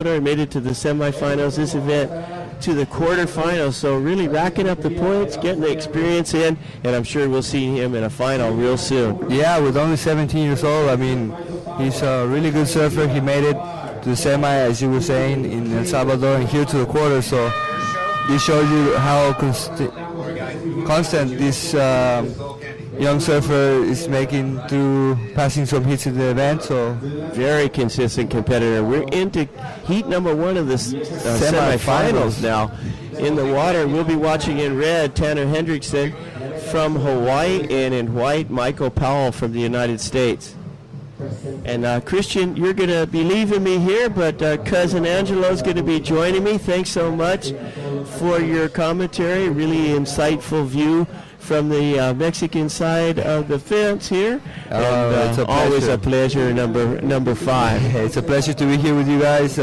and made it to the semifinals. This event to the quarterfinals. So really racking up the points, getting the experience in, and I'm sure we'll see him in a final real soon. Yeah, with only 17 years old, I mean, he's a really good surfer. He made it to the semi, as you were saying, in El Salvador, and here to the quarter. So this shows you how constant this young surfer is making through passing some hits in the event. So very consistent competitor. We're into heat number one of the semifinals now. In the water, we'll be watching in red Tanner Hendrickson from Hawaii, and in white Michael Powell from the United States. And Christian, you're going to be leaving me here, but cousin Angelo's going to be joining me. Thanks so much for your commentary. Really insightful view from the Mexican side of the fence here. And always a pleasure, number 5. Hey, it's a pleasure to be here with you guys.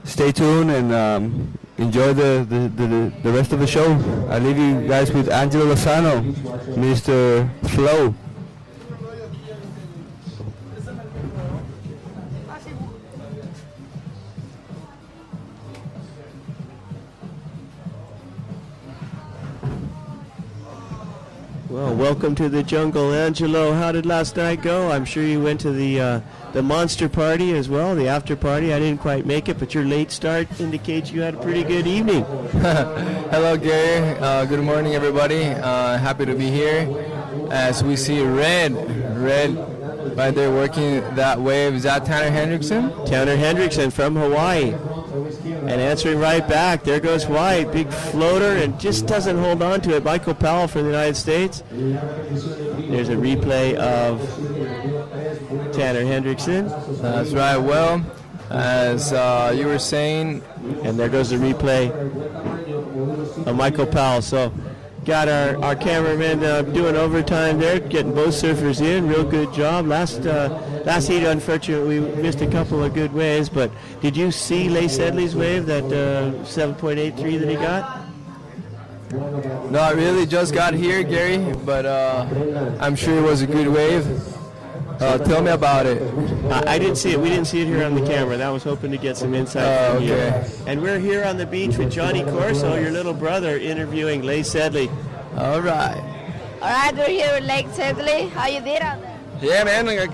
Stay tuned and enjoy the rest of the show. I leave you guys with Angelo Lozano, Mr. Flow. Well, welcome to the jungle, Angelo. How did last night go? I'm sure you went to the monster party as well, the after party. I didn't quite make it, but your late start indicates you had a pretty good evening. Hello, Gary. Good morning, everybody. Happy to be here. As we see red right there working that wave. Is that Tanner Hendrickson? Tanner Hendrickson from Hawaii. And answering right back, there goes White, big floater, and just doesn't hold on to it. Michael Powell from the United States. There's a replay of Tanner Hendrickson. That's right. Well, as you were saying, and there goes the replay of Michael Powell. So got our cameraman doing overtime there, getting both surfers in. Real good job. Last heat, unfortunately, we missed a couple of good waves, but did you see Leigh Sedley's wave, that 7.83 that he got? No, I really just got here, Gary, but I'm sure it was a good wave. Tell me about it. I didn't see it. We didn't see it here on the camera. I was hoping to get some insight from you. And we're here on the beach with Johnny Corso, your little brother, interviewing Leigh Sedley. All right. All right, we're here with Leigh Sedley. How you did out there? Yeah, man. I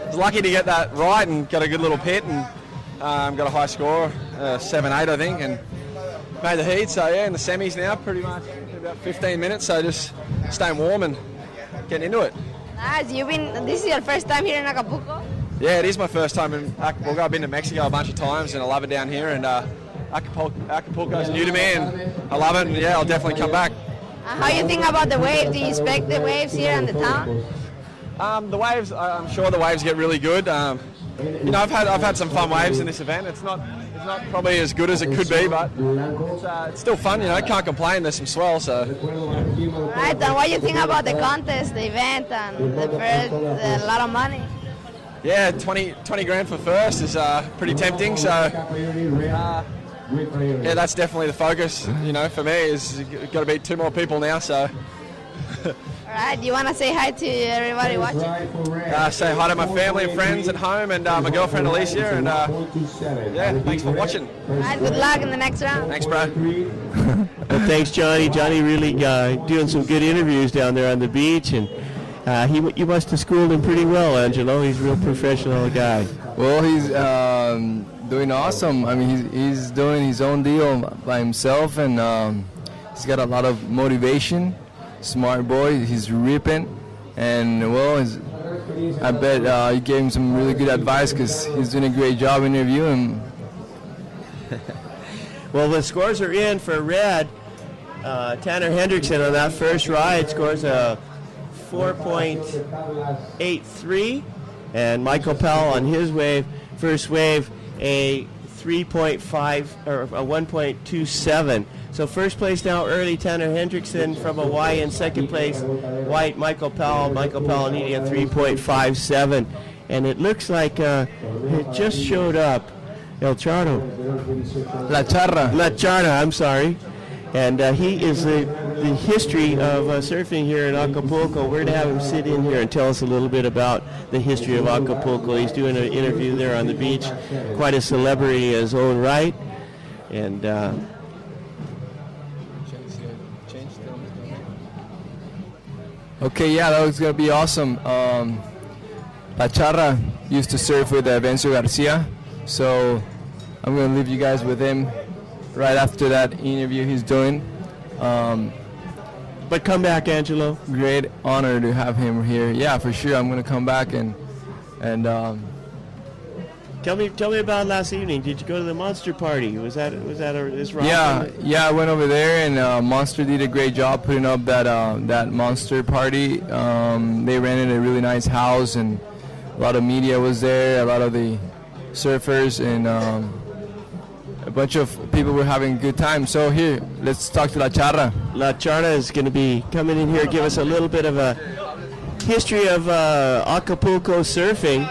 was lucky to get that right and got a good little pit and got a high score, 7.8, I think, and made the heat. So, yeah, in the semis now, pretty much about 15 minutes. So just staying warm and getting into it. Nice. This is your first time here in Acapulco? Yeah, it is my first time in Acapulco. I've been to Mexico a bunch of times and I love it down here. And Acapulco's new to me and I love it. And yeah, I'll definitely come back. How you think about the waves? Do you expect the waves here in the town? The waves, I'm sure the waves get really good. I've had some fun waves in this event. It's not probably as good as it could be, but it's still fun. Can't complain. There's some swell. So. Right. And what do you think about the contest, the event, and the first, a lot of money? Yeah, 20 grand for first is pretty tempting. So. Yeah, that's definitely the focus. For me, is got to beat 2 more people now. So. All right, do you want to say hi to everybody watching? Say hi to my family and friends at home and my girlfriend Alicia, and yeah, thanks for watching. All right, good luck in the next round. Thanks, bro. Well, thanks, Johnny. Johnny really doing some good interviews down there on the beach, and you must have schooled him pretty well, Angelo. He's a real professional guy. Well, he's doing awesome. I mean, he's doing his own deal by himself, and he's got a lot of motivation. Smart boy, he's ripping, and well, I bet you gave him some really good advice because he's doing a great job interviewing. Well, the scores are in for red. Tanner Hendrickson on that first ride scores a 4.83, and Michael Powell on his first wave, a 3.5 or a 1.27. So first place now early, Tanner Hendrickson from Hawaii, and second place, white Michael Powell. Michael Powell needing a 3.57. And it looks like it just showed up. La Charra, I'm sorry. And he is the history of surfing here in Acapulco. We're going to have him sit in here and tell us a little bit about the history of Acapulco. He's doing an interview there on the beach, quite a celebrity in his own right. And okay, yeah, that was gonna be awesome. La Charra used to surf with Vencio Garcia, so I'm gonna leave you guys with him right after that interview he's doing. But come back, Angelo. Great honor to have him here. Yeah, for sure. I'm gonna come back and Tell me about last evening. Did you go to the Monster Party? Was that this rock? Yeah, I went over there and Monster did a great job putting up that Monster Party. They rented a really nice house and a lot of media was there, a lot of the surfers, and a bunch of people were having a good time. So here, let's talk to La Charra. La Charra is going to be coming in here, give us a little bit of a history of Acapulco surfing.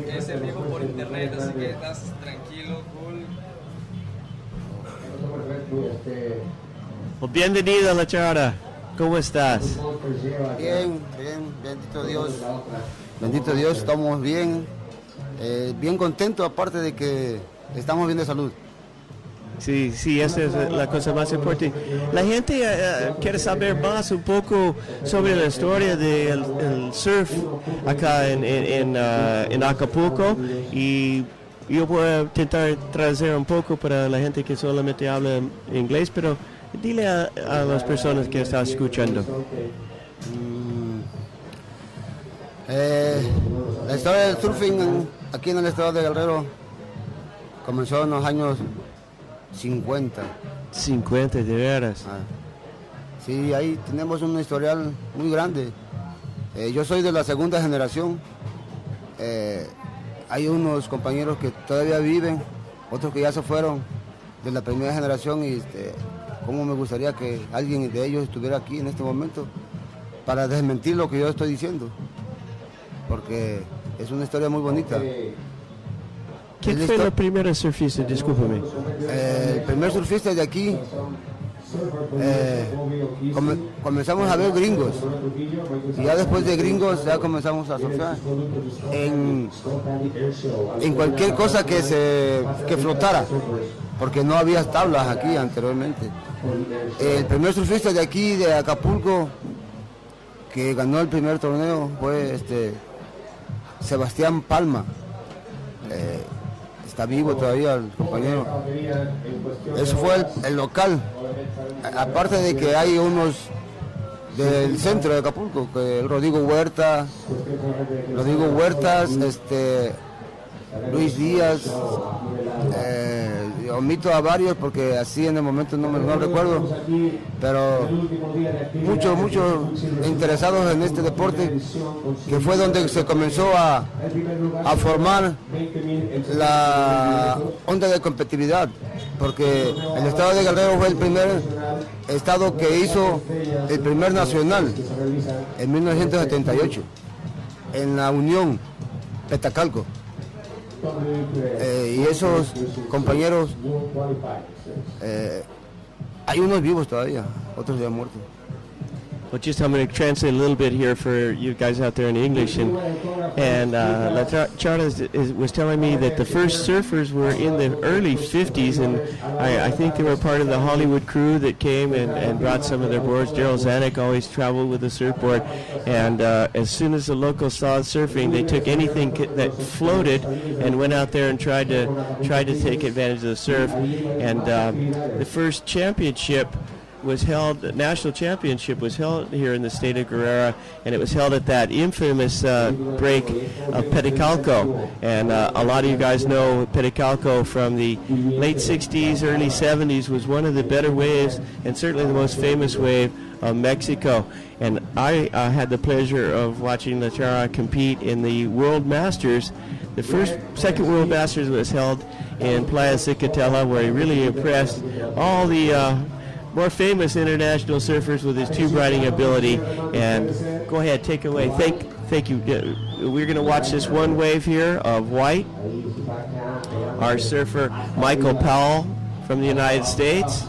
Ese viejo por internet, así que estás tranquilo, cool. Bienvenido, La Charra. ¿Cómo estás? Bien, bendito Dios. Bendito Dios, estamos bien. Bien contentos, aparte de que estamos bien de salud. Sí, esa es la cosa más importante. La gente quiere saber más un poco sobre la historia del surf acá en Acapulco, y yo voy a intentar traducir un poco para la gente que solamente habla inglés, pero dile a las personas que están escuchando. La historia del surfing aquí en el estado de Guerrero comenzó en los años 50. 50, de veras. Sí, ahí tenemos un historial muy grande. Yo soy de la segunda generación. Hay unos compañeros que todavía viven, otros que ya se fueron de la primera generación, y cómo me gustaría que alguien de ellos estuviera aquí en este momento para desmentir lo que yo estoy diciendo, porque es una historia muy bonita. ¿Quién fue el primer surfista? Discúlpeme. El primer surfista de aquí, comenzamos a ver gringos, y ya después de gringos ya comenzamos a surfear en cualquier cosa que flotara, porque no había tablas aquí anteriormente. El primer surfista de aquí, de Acapulco, que ganó el primer torneo fue Sebastián Palma. Está vivo todavía el compañero. Eso fue el local. Aparte de que hay unos del centro de Acapulco, que Rodrigo Huertas, Luis Díaz, omito a varios porque así en el momento no recuerdo, pero muchos interesados en este deporte, que fue donde se comenzó a formar la onda de competitividad, porque el estado de Guerrero fue el primer estado que hizo el primer nacional en 1978 en la Unión Petacalco. Y esos compañeros, hay unos vivos todavía, otros ya muertos. Well, just I'm going to translate a little bit here for you guys out there in English. And La Charra was telling me that the first surfers were in the early 50s, and I think they were part of the Hollywood crew that came and brought some of their boards. Daryl Zanuck always traveled with a surfboard, and as soon as the locals saw surfing, they took anything that floated and went out there and tried to take advantage of the surf. And the first championship was held, the national championship was held here in the state of Guerrero, and it was held at that infamous break of Petacalco. And a lot of you guys know Petacalco from the late 60s, early 70s was one of the better waves, and certainly the most famous wave of Mexico. And I had the pleasure of watching La Charra compete in the World Masters. The second World Masters was held in Playa Cicatela, where he really impressed all the more famous international surfers with his tube riding ability. And Go ahead, take it away. Thank you. We're going to watch this one wave here of White. Our surfer, Michael Powell from the United States,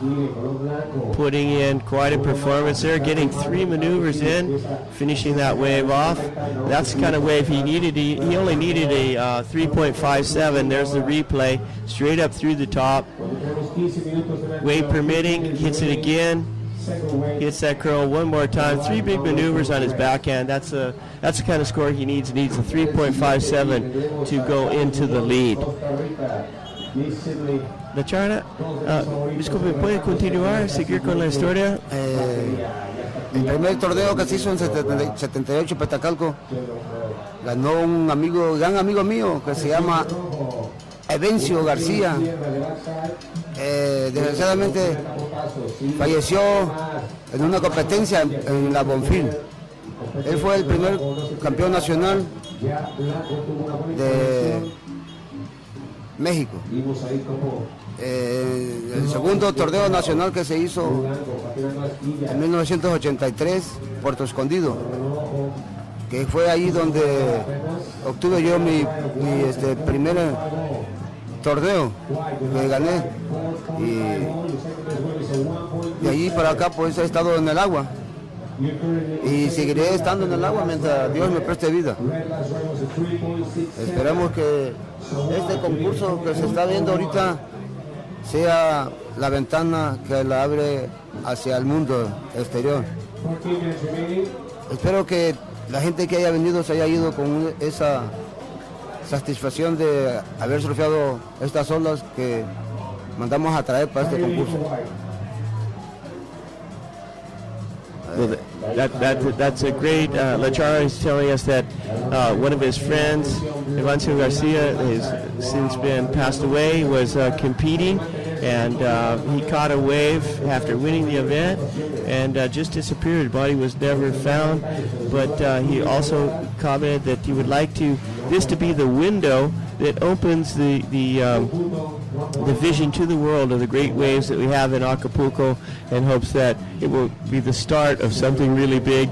putting in quite a performance there, getting 3 maneuvers in, finishing that wave off. That's the kind of wave he needed. He only needed a 3.57. There's the replay, straight up through the top. Wave permitting, hits it again. Hits that curl one more time. 3 big maneuvers on his backhand. That's the kind of score he needs. He needs a 3.57 to go into the lead. La Chara, disculpe, ¿puede continuar, seguir con la historia? El primer torneo que se hizo en 78 Petacalco ganó un gran amigo mío que se llama Evencio García. Desgraciadamente falleció en una competencia en la Bonfil. Él fue el primer campeón nacional de México. El segundo torneo nacional que se hizo en 1983, Puerto Escondido, que fue ahí donde obtuve yo mi primer torneo que gané, y de allí para acá pues he estado en el agua y seguiré estando en el agua mientras Dios me preste vida. Esperamos que este concurso que se está viendo ahorita sea la ventana que la abre hacia el mundo exterior. Espero que la gente que haya venido se haya ido con esa satisfacción de haber surfeado estas olas que mandamos a traer para este concurso. Well, that's a great. La Chara is telling us that one of his friends, Evancio Garcia, has since been passed away. Was competing, and he caught a wave after winning the event, and just disappeared. Body was never found. But he also commented that he would like this to be the window that opens the vision to the world of the great waves that we have in Acapulco, and hopes that it will be the start of something really big.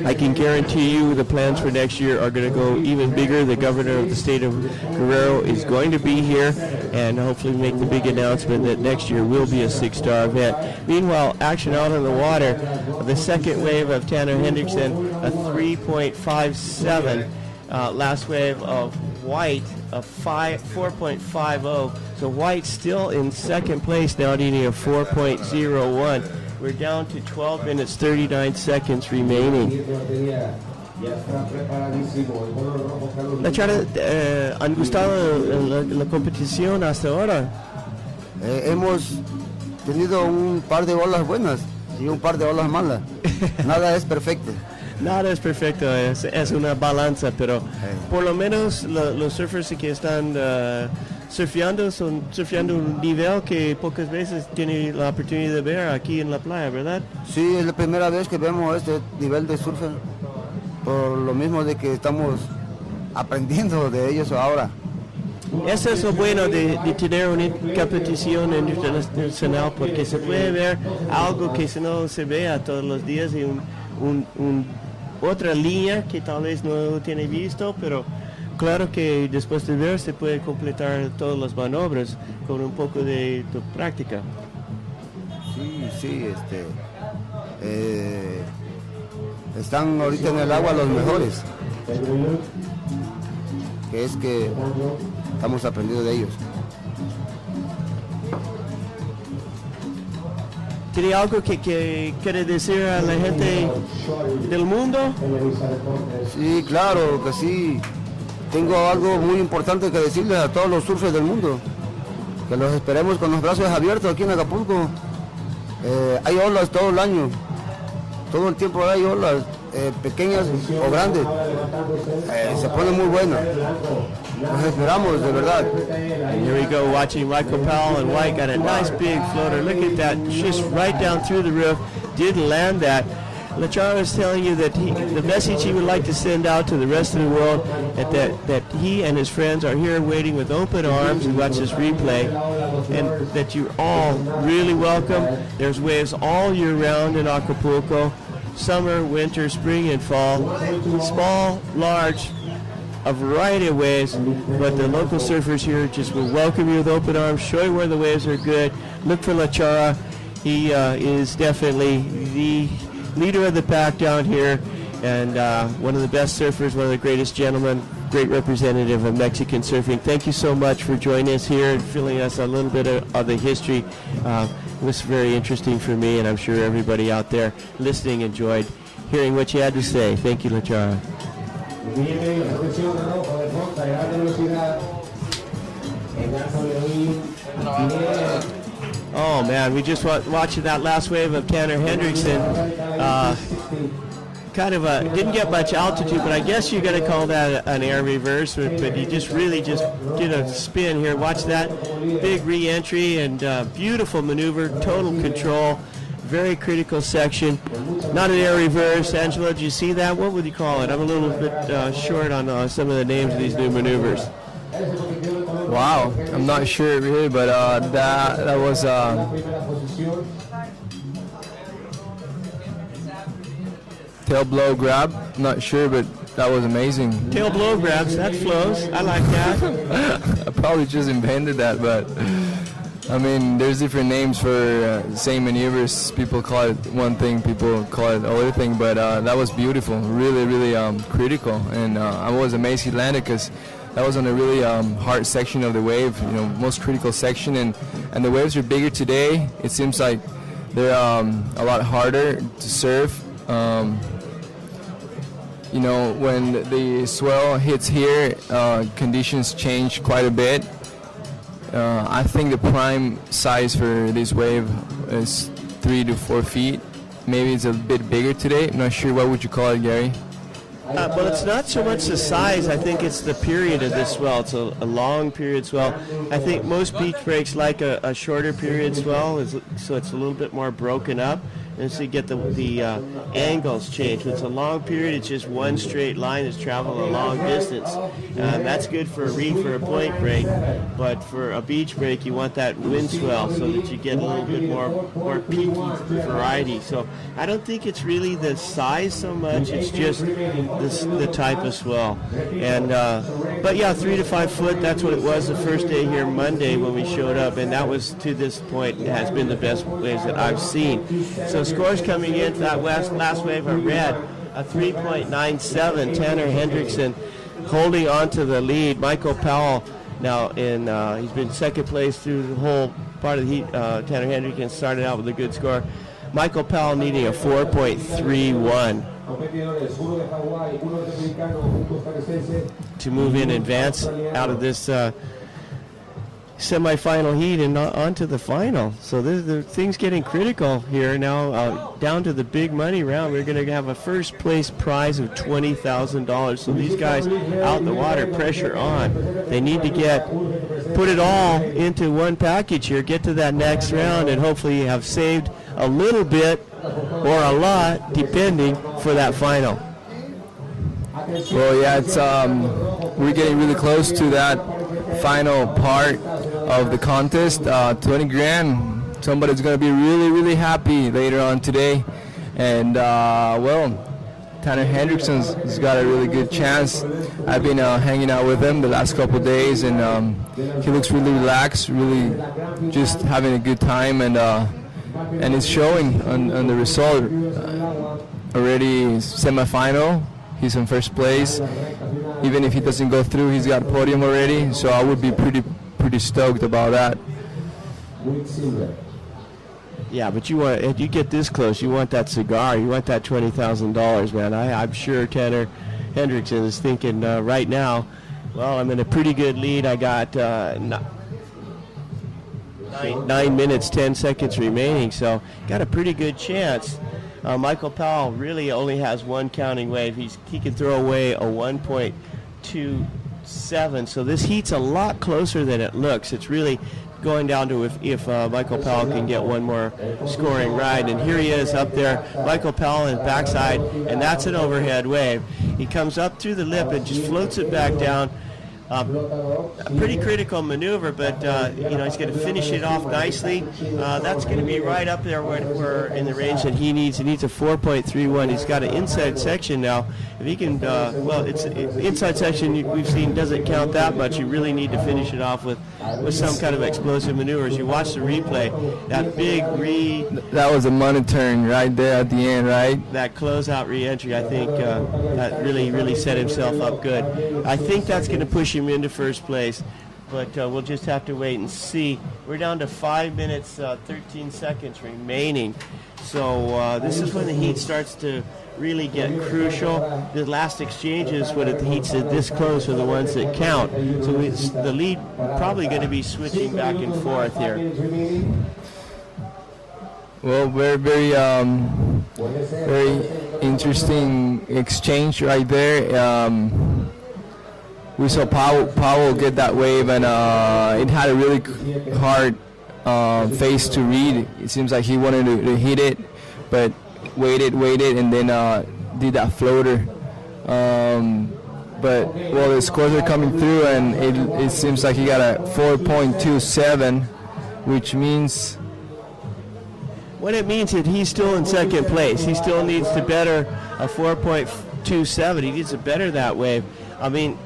I can guarantee you the plans for next year are going to go even bigger. The governor of the state of Guerrero is going to be here and hopefully make the big announcement that next year will be a 6-star event. Meanwhile, action out on the water, the second wave of Tanner Hendrickson, a 3.57. Last wave of White, a 4.50. So White still in second place now, needing a 4.01. We're down to 12 minutes, 39 seconds remaining. La Chara, ¿han gustado la competición hasta ahora? Hemos tenido un par de olas buenas y un par de olas malas. Nada es perfecto. Nada es perfecto, es una balanza, pero por lo menos los surfers que están surfeando son surfeando un nivel que pocas veces tiene la oportunidad de ver aquí en la playa, ¿verdad? Sí, es la primera vez que vemos este nivel de surf, por lo mismo de que estamos aprendiendo de ellos ahora. Eso es lo bueno de tener una competición internacional, porque se puede ver algo que no se vea todos los días y otra línea que tal vez no tiene visto, pero claro que después de ver se puede completar todas las maniobras con un poco de práctica. Sí, están ahorita en el agua los mejores, que es que estamos aprendiendo de ellos. ¿Tiene algo que quiere decir a la gente del mundo? Sí, claro que sí. Tengo algo muy importante que decirles a todos los surfers del mundo. Que los esperemos con los brazos abiertos aquí en Acapulco. Hay olas todo el año. Todo el tiempo hay olas, pequeñas o grandes. Se pone muy buena. Los esperamos, de verdad. And here we go, watching Michael Powell and White got a nice big floater. Look at that, just right down through the roof. Did land that. La Chara is telling you that the message he would like to send out to the rest of the world, that he and his friends are here waiting with open arms to watch this replay, and that you're all really welcome. There's waves all year round in Acapulco. summer, winter, spring, and fall. Small, large, a variety of waves, but the local surfers here just will welcome you with open arms, show you where the waves are good. Look for La Chara. He is definitely the leader of the pack down here, and one of the best surfers, one of the greatest gentlemen, great representative of Mexican surfing. Thank you so much for joining us here and filling us a little bit of the history. It was very interesting for me, and I'm sure everybody out there listening enjoyed hearing what you had to say. Thank you, La Chara. Oh man, we just watching that last wave of Tanner Hendrickson. Kind of didn't get much altitude, but I guess you're going to call that an air reverse. But he just really did a spin here. Watch that big re-entry and beautiful maneuver, total control, very critical section. Not an air reverse. Angelo, did you see that? What would you call it? I'm a little bit short on some of the names of these new maneuvers. Wow, I'm not sure really, but that was tail blow grab. Not sure, but that was amazing. Tail blow grabs, that flows. I like that. I probably just invented that, but I mean, there's different names for same maneuvers. People call it one thing, people call it another thing, but that was beautiful, really, really critical. And I was amazed he landed because that was on a really hard section of the wave, most critical section, and the waves are bigger today. It seems like they're a lot harder to surf. When the swell hits here, conditions change quite a bit. I think the prime size for this wave is 3 to 4 feet. Maybe it's a bit bigger today. I'm not sure. What would you call it, Gary? Well, it's not so much the size. I think it's the period of this swell. It's a long period swell. I think most beach breaks like a shorter period swell, so it's a little bit more broken up. And so you get the angles change. When it's a long period, it's just one straight line that's traveling a long distance. That's good for a reef or a point break, but for a beach break, you want that wind swell so that you get a little bit more peaky variety. So I don't think it's really the size so much. It's just the type of swell. And but yeah, 3 to 5 foot. That's what it was the first day here, Monday, when we showed up, and that was to this point has been the best waves that I've seen. So scores coming into that last wave are red, a 3.97. Tanner Hendrickson holding on to the lead. Michael Powell now he's been second place through the whole part of the heat. Tanner Hendrickson started out with a good score. Michael Powell needing a 4.31 to move in advance out of this semifinal heat and onto the final. So the thing's getting critical here now. Down to the big money round, we're going to have a first place prize of $20,000. So these guys out in the water, pressure on. They need to put it all into one package here, get to that next round, and hopefully have saved a little bit or a lot, depending, for that final. Well, yeah, it's we're getting really close to that final part of the contest. 20 grand. Somebody's going to be really, really happy later on today. And, Tanner Hendrickson's got a really good chance. I've been hanging out with him the last couple of days, and he looks really relaxed, really just having a good time, and it's showing on the result. Already semifinal, he's in first place. Even if he doesn't go through, he's got a podium already, so I would be pretty stoked about that. Yeah, but if you get this close, you want that cigar, you want that $20,000, man. I'm sure Tanner Hendrickson is thinking right now, well, I'm in a pretty good lead. I got 9 minutes, 10 seconds remaining, so got a pretty good chance. Michael Powell really only has one counting wave. He can throw away a 1.27, so this heat's a lot closer than it looks. It's really going down to if Michael Powell can get one more scoring ride. And here he is up there, Michael Powell in backside, and that's an overhead wave. He comes up through the lip and just floats it back down. A pretty critical maneuver, but he's going to finish it off nicely. That's going to be right up there where in the range that he needs. He needs a 4.31. He's got an inside section now. If he can, it's inside section we've seen doesn't count that much. You really need to finish it off with some kind of explosive maneuvers. You watch the replay, that big That was a money turn right there at the end, right? That closeout re-entry, I think that really set himself up good. I think that's going to push him into first place, but we'll just have to wait and see. We're down to 5 minutes, 13 seconds remaining. So this is when the heat starts to really get crucial. The last exchanges when the heats are this close are the ones that count. So the lead probably going to be switching back and forth here. Well, very interesting exchange right there. We saw Powell get that wave, and it had a really hard face to read. It seems like he wanted to hit it, but waited, and then did that floater. But the scores are coming through, and it seems like he got a 4.27, which means. What it means is he's still in second place. He still needs to better a 4.27. He needs to better that wave. I mean,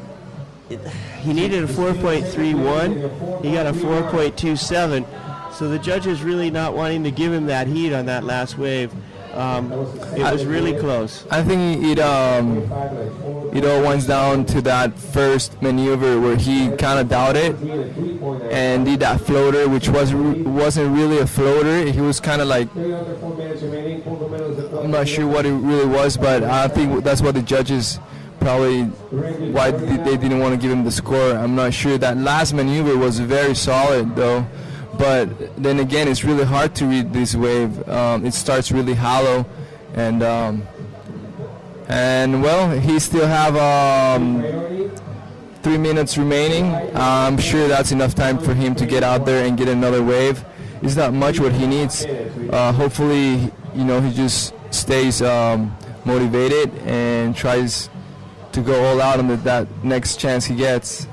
he needed a 4.31. He got a 4.27. So the judge is really not wanting to give him that heat on that last wave. It was really close. I think it all winds down to that first maneuver where he kind of doubted and did that floater, which wasn't really a floater. He was kind of like, I'm not sure what it really was, but I think that's what the judges probably why they didn't want to give him the score. I'm not sure. That last maneuver was very solid though. But then again, it's really hard to read this wave. It starts really hollow, and he still have 3 minutes remaining. I'm sure that's enough time for him to get out there and get another wave. It's not much what he needs. Hopefully, he just stays motivated and tries to go all out on that next chance he gets.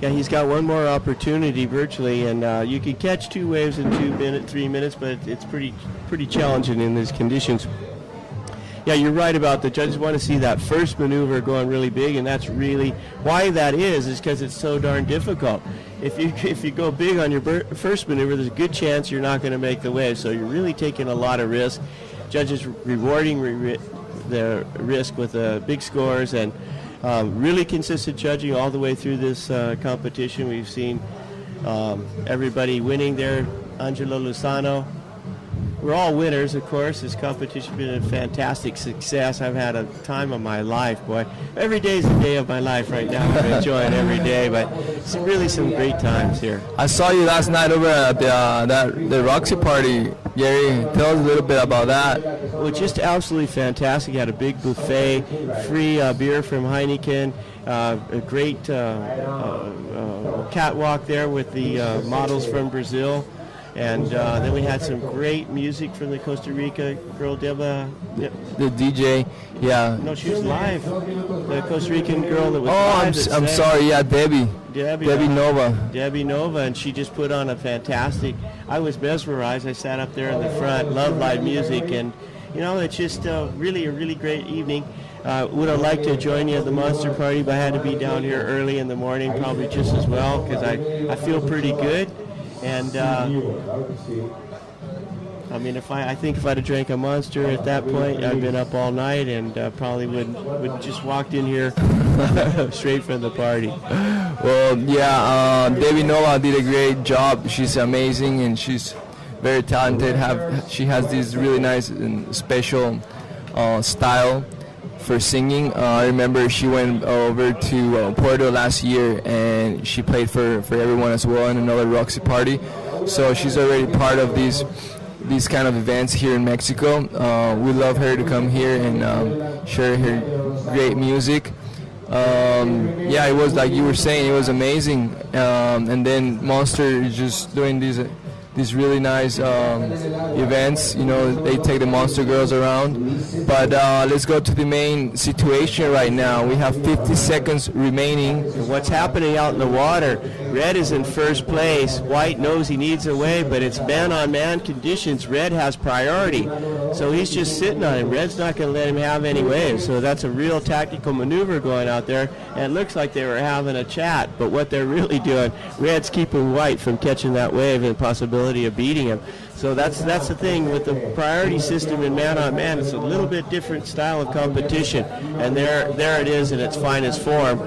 Yeah, he's got one more opportunity virtually, and you can catch 2 waves in 3 minutes, but it's pretty challenging in these conditions. Yeah, you're right about the judges want to see that first maneuver going really big, and that's really why that is because it's so darn difficult. If you go big on your first maneuver, there's a good chance you're not going to make the wave, so you're really taking a lot of risk. Judges rewarding the risk with big scores and really consistent judging all the way through this competition. We've seen everybody winning there. Angelo Lozano. We're all winners, of course. This competition has been a fantastic success. I've had a time of my life, boy. Every day is a day of my life right now. I'm enjoying every day, but it's really some great times here. I saw you last night over at the Roxy party, Gary. Tell us a little bit about that. Well, just absolutely fantastic. Had a big buffet, free beer from Heineken, a great catwalk there with the models from Brazil. And then we had some great music from the Costa Rica girl, Deba. The DJ, yeah. No, she was live. The Costa Rican girl that was live. I'm sorry, yeah, Debbie Nova. Debbie Nova, and she just put on a fantastic. I was mesmerized. I sat up there in the front, love live music, and it's just really a really great evening. Would have liked to join you at the Monster Party, but I had to be down here early in the morning, probably just as well, because I feel pretty good. And I think if I'd have drank a Monster at that point, I'd been up all night and probably would just walked in here straight from the party. Well, yeah, Debbie Nova did a great job. She's amazing and she's very talented. She has this really nice and special style for singing. I remember she went over to Puerto last year and she played for everyone as well in another Roxy party. So she's already part of these kind of events here in Mexico. We love her to come here and share her great music. Yeah, it was like you were saying, it was amazing. And then Monster is just doing these these really nice events. You know, they take the Monster Girls around. But let's go to the main situation right now. We have 50 seconds remaining. What's happening out in the water? Red is in first place. White knows he needs a wave, but it's man-on-man conditions. Red has priority, so he's just sitting on him. Red's not going to let him have any waves, so that's a real tactical maneuver going out there, and it looks like they were having a chat, but what they're really doing, Red's keeping White from catching that wave and the possibility of beating him. So that's the thing with the priority system in man-on-man. It's a little bit different style of competition, and there it is in its finest form.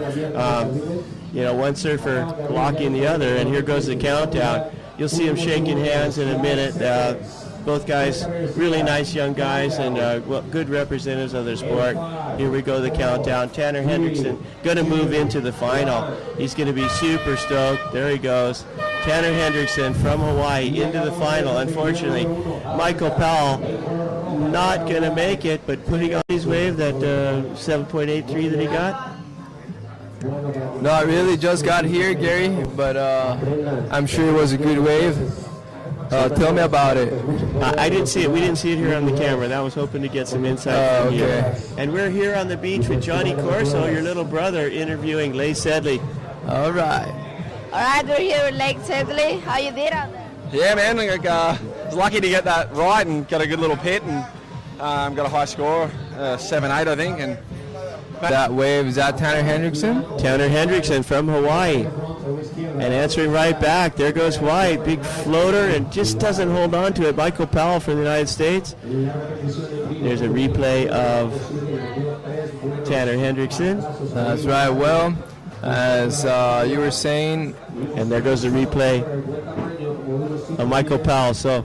You know, one surfer blocking the other, and here goes the countdown. You'll see them shaking hands in a minute. Both guys, really nice young guys, and good representatives of their sport. Here we go, the countdown. Tanner Hendrickson going to move into the final. He's going to be super stoked. There he goes. Tanner Hendrickson from Hawaii into the final. Unfortunately, Michael Powell not going to make it, but putting on his wave, that 7.83 that he got. No, I really just got here, Gary, but I'm sure it was a good wave. Tell me about it. I didn't see it. We didn't see it here on the camera. I was hoping to get some insight from you. And we're here on the beach with Johnny Corso, your little brother, interviewing Leigh Sedley. All right. All right, we're here with Leigh Sedley. How you did out there? Yeah, man. I was lucky to get that right and got a good little pit and got a high score, 7.8, I think. And that wave, is that Tanner Hendrickson? Tanner Hendrickson from Hawaii. And answering right back, there goes White, big floater, and just doesn't hold on to it. Michael Powell from the United States. There's a replay of Tanner Hendrickson. That's right. Well, as you were saying, and there goes the replay of Michael Powell. So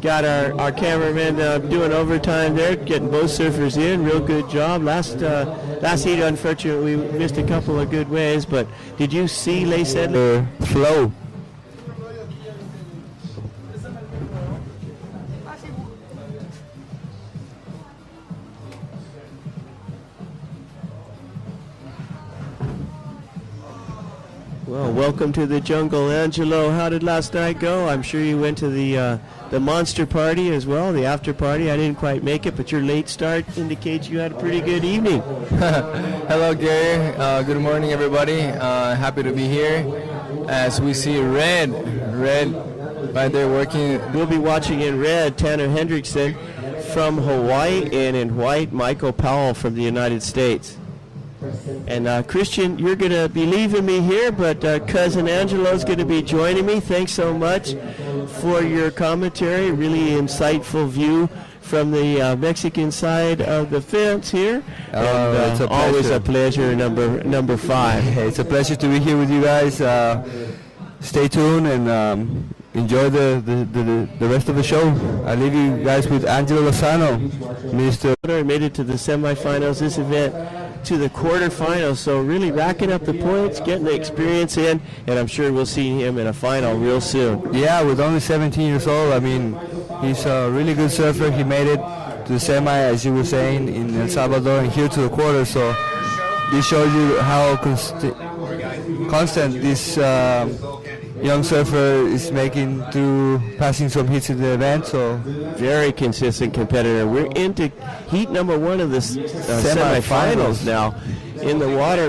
got our cameraman doing overtime there, getting both surfers in. Real good job. Last heat, unfortunately, we missed a couple of good waves, but did you see Leigh Sedley? Flow. Well, welcome to the jungle, Angelo. How did last night go? I'm sure you went to the monster party as well, the after party. I didn't quite make it, but your late start indicates you had a pretty good evening. Hello, Gary. Good morning, everybody. Happy to be here. As we see Red right there working. We'll be watching in red Tanner Hendrickson from Hawaii, and in white Michael Powell from the United States. And Christian, you're going to be leaving me here, but cousin Angelo's going to be joining me. Thanks so much for your commentary. Really insightful view from the Mexican side of the fence here. It's always a pleasure, number 5. Hey, it's a pleasure to be here with you guys. Stay tuned and enjoy the rest of the show. I leave you guys with Angelo Lozano, Mr. Made it to the semifinals. This event to the quarterfinals, so really racking up the points, getting the experience in, and I'm sure we'll see him in a final real soon. Yeah, with only 17 years old, I mean, he's a really good surfer. He made it to the semi, as you were saying, in El Salvador, and here to the quarter, so this shows you how constant this young surfer is making through passing some hits in the event. So very consistent competitor. We're into heat number 1 of the semifinals now in the water.